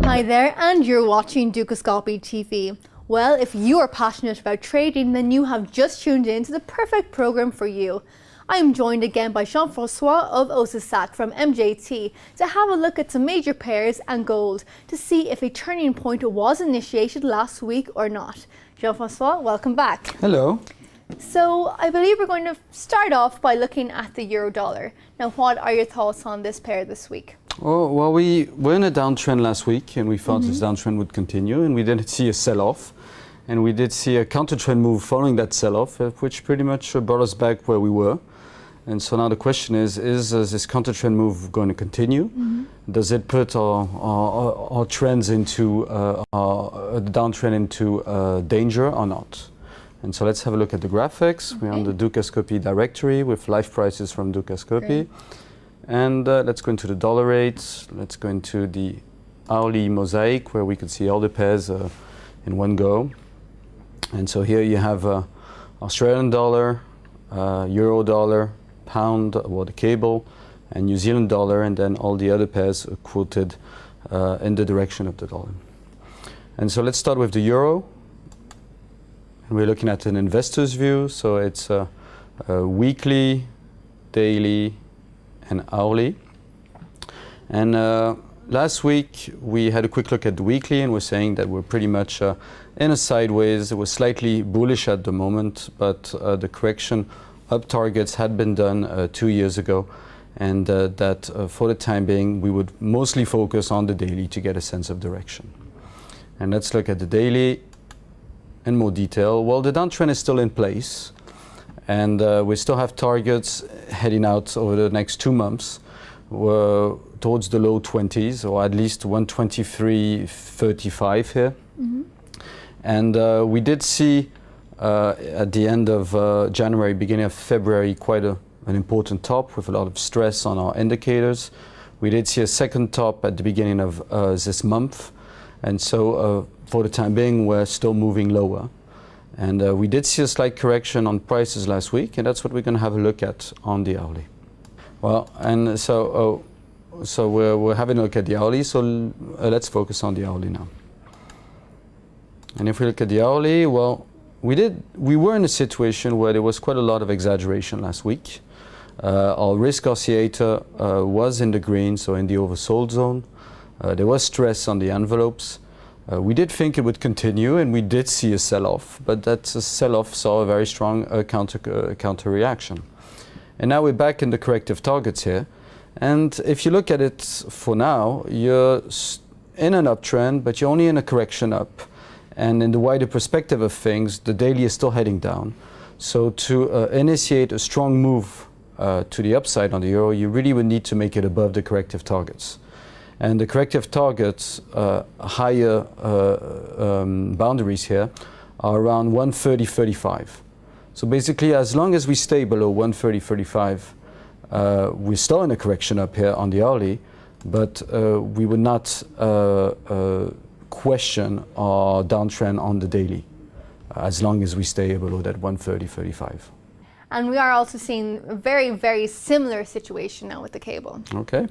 Hi there, and you're watching Dukascopy TV. Well, if you are passionate about trading, then you have just tuned in to the perfect program for you. I am joined again by Jean-François of Owczarczak from MJT to have a look at some major pairs and gold to see if a turning point was initiated last week or not. Jean-François, welcome back. Hello. So I believe we're going to start off by looking at the euro dollar. Now, what are your thoughts on this pair this week? Oh, well, we were in a downtrend last week, and we thought this downtrend would continue, and we didn't see a sell-off. And we did see a counter-trend move following that sell-off, which pretty much brought us back where we were. And so now the question is this counter-trend move going to continue? Does it put our trends into, the downtrend into danger or not? And so let's have a look at the graphics. Okay. We're on the Dukascopy directory with live prices from Dukascopy. Great. And let's go into the dollar rates. Let's go into the hourly mosaic where we could see all the pairs in one go. And so here you have Australian dollar, euro dollar, pound, or the cable, and New Zealand dollar, and then all the other pairs are quoted in the direction of the dollar. And so let's start with the euro. And we're looking at an investor's view, so it's weekly, daily, and hourly. And last week we had a quick look at the weekly, and we're saying that we're pretty much in a sideways. It was slightly bullish at the moment, but the correction up targets had been done 2 years ago, and that for the time being we would mostly focus on the daily to get a sense of direction. And let's look at the daily in more detail. Well, the downtrend is still in place, and we still have targets heading out over the next 2 months towards the low 20s, or at least 123.35 here. And we did see at the end of January, beginning of February, quite an important top with a lot of stress on our indicators. We did see a second top at the beginning of this month, and so for the time being we're still moving lower. And we did see a slight correction on prices last week, and that's what we're going to have a look at on the hourly. Well, and so we're having a look at the hourly, so let's focus on the hourly now. And if we look at the hourly, well, we were in a situation where there was quite a lot of exaggeration last week. Our risk oscillator was in the green, so in the oversold zone. There was stress on the envelopes. We did think it would continue, and we did see a sell-off, but that sell-off saw a very strong counter reaction. And now we're back in the corrective targets here. And if you look at it for now, you're in an uptrend, but you're only in a correction up. And in the wider perspective of things, the daily is still heading down. So to initiate a strong move to the upside on the euro, you really would need to make it above the corrective targets. And the corrective targets, higher boundaries here, are around 130.35. So basically, as long as we stay below 130.35, we're still in a correction up here on the hourly, but we would not question our downtrend on the daily, as long as we stay below that 130.35. And we are also seeing a very, very similar situation now with the cable. Okay.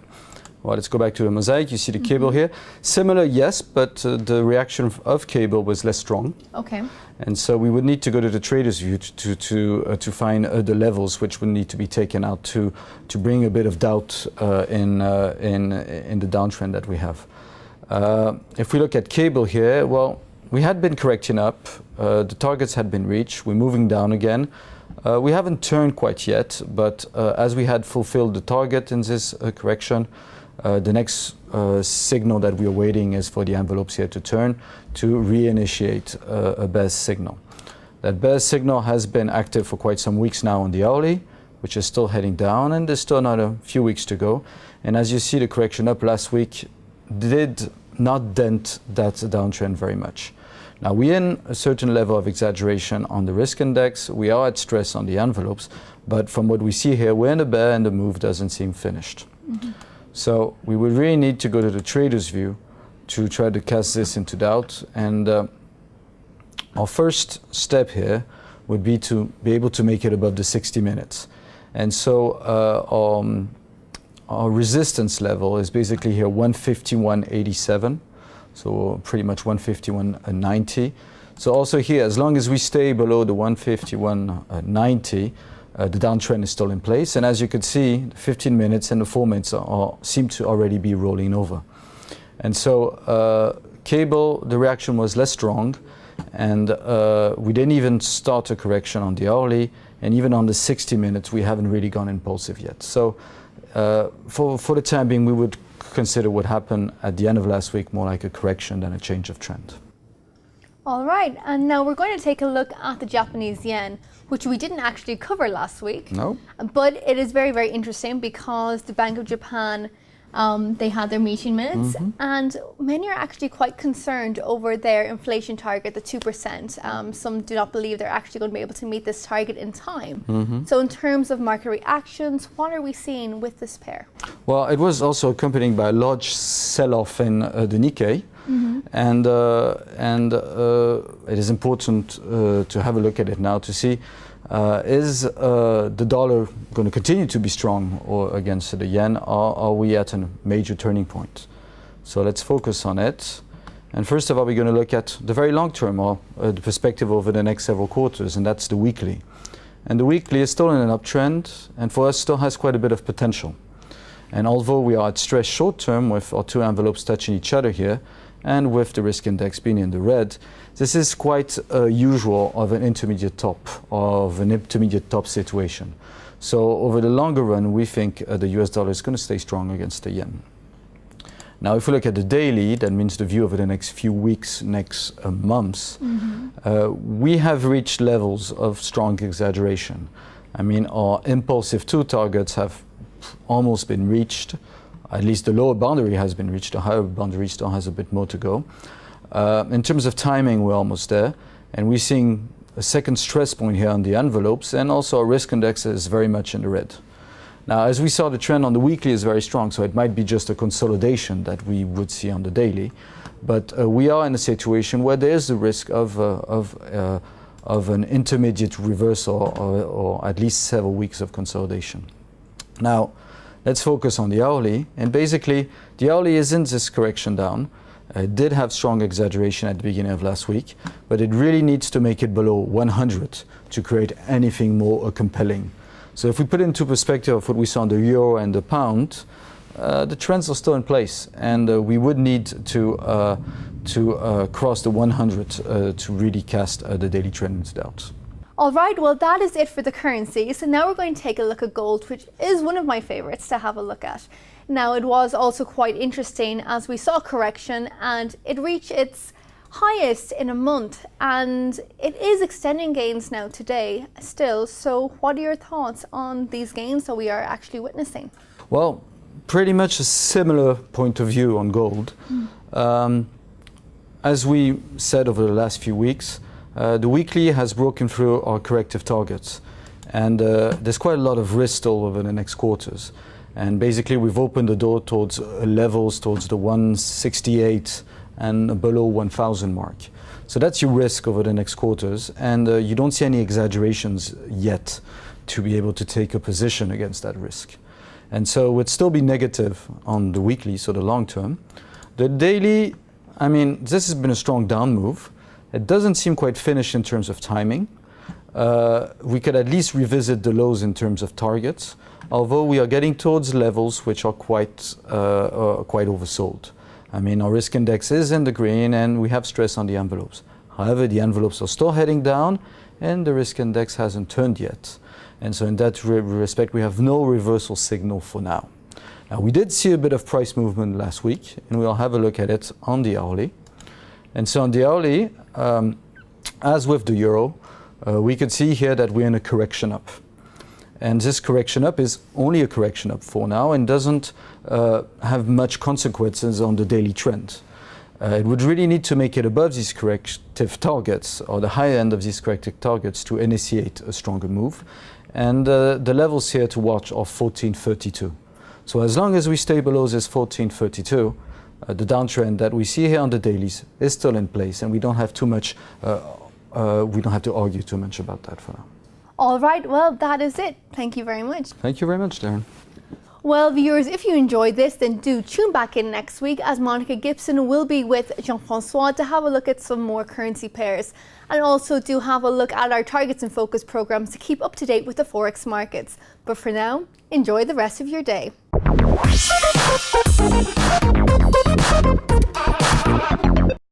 Well, let's go back to the mosaic. You see the cable here. Similar, yes, but the reaction of cable was less strong. Okay. And so we would need to go to the trader's view to find the levels which would need to be taken out to bring a bit of doubt in the downtrend that we have. If we look at cable here, well, we had been correcting up. The targets had been reached. We're moving down again. We haven't turned quite yet, but as we had fulfilled the target in this correction, the next signal that we are waiting is for the envelopes here to turn to reinitiate a bear signal. That bear signal has been active for quite some weeks now on the hourly, which is still heading down, and there's still another few weeks to go. And as you see, the correction up last week did not dent that downtrend very much. Now we're in a certain level of exaggeration on the risk index. We are at stress on the envelopes, but from what we see here, we're in a bear and the move doesn't seem finished. So we would really need to go to the trader's view to try to cast this into doubt. And our first step here would be to be able to make it above the 60 minutes. And so our resistance level is basically here 151.87, so pretty much 151.90. So also here, as long as we stay below the 151.90, the downtrend is still in place. And as you can see, the 15 minutes and the 4 minutes seem to already be rolling over. And so cable, the reaction was less strong, and we didn't even start a correction on the hourly, and even on the 60 minutes, we haven't really gone impulsive yet. So for the time being, we would consider what happened at the end of last week more like a correction than a change of trend. All right, and now we're going to take a look at the Japanese yen, which we didn't actually cover last week. No. But it is very, very interesting because the Bank of Japan, they had their meeting minutes, and many are actually quite concerned over their inflation target, the 2%. Some do not believe they're actually going to be able to meet this target in time. So in terms of market reactions, what are we seeing with this pair? Well, it was also accompanied by a large sell-off in the Nikkei. And it is important to have a look at it now to see is the dollar going to continue to be strong or against the yen, or are we at a major turning point? So let's focus on it. And first of all, we're going to look at the very long term, or the perspective over the next several quarters, and that's the weekly. And the weekly is still in an uptrend, and for us still has quite a bit of potential. And although we are at stress short term with our two envelopes touching each other here, and with the risk index being in the red, this is quite usual of an intermediate top situation. So over the longer run, we think the US dollar is going to stay strong against the yen. Now, if we look at the daily, that means the view over the next few weeks, next months, we have reached levels of strong exaggeration. I mean, our impulsive 2 targets have almost been reached. At least the lower boundary has been reached, the higher boundary still has a bit more to go. In terms of timing, we're almost there, and we're seeing a second stress point here on the envelopes, and also our risk index is very much in the red. Now, as we saw, the trend on the weekly is very strong, so it might be just a consolidation that we would see on the daily, but we are in a situation where there is the risk of an intermediate reversal, or at least several weeks of consolidation. Now, let's focus on the hourly, and basically the hourly is in this correction down. It did have strong exaggeration at the beginning of last week, but it really needs to make it below 100 to create anything more compelling. So if we put into perspective of what we saw on the euro and the pound, the trends are still in place, and we would need to cross the 100 to really cast the daily trend into doubt. All right, well, that is it for the currency. So now we're going to take a look at gold, which is one of my favorites to have a look at. Now, it was also quite interesting as we saw correction, and it reached its highest in a month, and it is extending gains now today still. So what are your thoughts on these gains that we are actually witnessing? Well, pretty much a similar point of view on gold. As we said over the last few weeks, the weekly has broken through our corrective targets, and there's quite a lot of risk still over the next quarters. And basically, we've opened the door towards levels towards the 168 and below 1,000 mark. So that's your risk over the next quarters, and you don't see any exaggerations yet to be able to take a position against that risk. And so we'd still be negative on the weekly, so the long term. The daily, I mean, this has been a strong down move. It doesn't seem quite finished in terms of timing. We could at least revisit the lows in terms of targets, although we are getting towards levels which are quite oversold. I mean, our risk index is in the green, and we have stress on the envelopes. However, the envelopes are still heading down, and the risk index hasn't turned yet. And so in that respect, we have no reversal signal for now. Now, we did see a bit of price movement last week, and we'll have a look at it on the hourly. And so on the hourly, as with the euro, we could see here that we're in a correction up. And this correction up is only a correction up for now, and doesn't have much consequences on the daily trend. It would really need to make it above these corrective targets, or the higher end of these corrective targets, to initiate a stronger move. And the levels here to watch are 1432. So as long as we stay below this 1432, the downtrend that we see here on the dailies is still in place, and we don't have too much. We don't have to argue too much about that for now. All right, well, that is it. Thank you very much. Thank you very much, Darren. Well, viewers, if you enjoyed this, then do tune back in next week as Monica Gibson will be with Jean-François to have a look at some more currency pairs. And also do have a look at our Targets and Focus programs to keep up to date with the Forex markets. But for now, enjoy the rest of your day.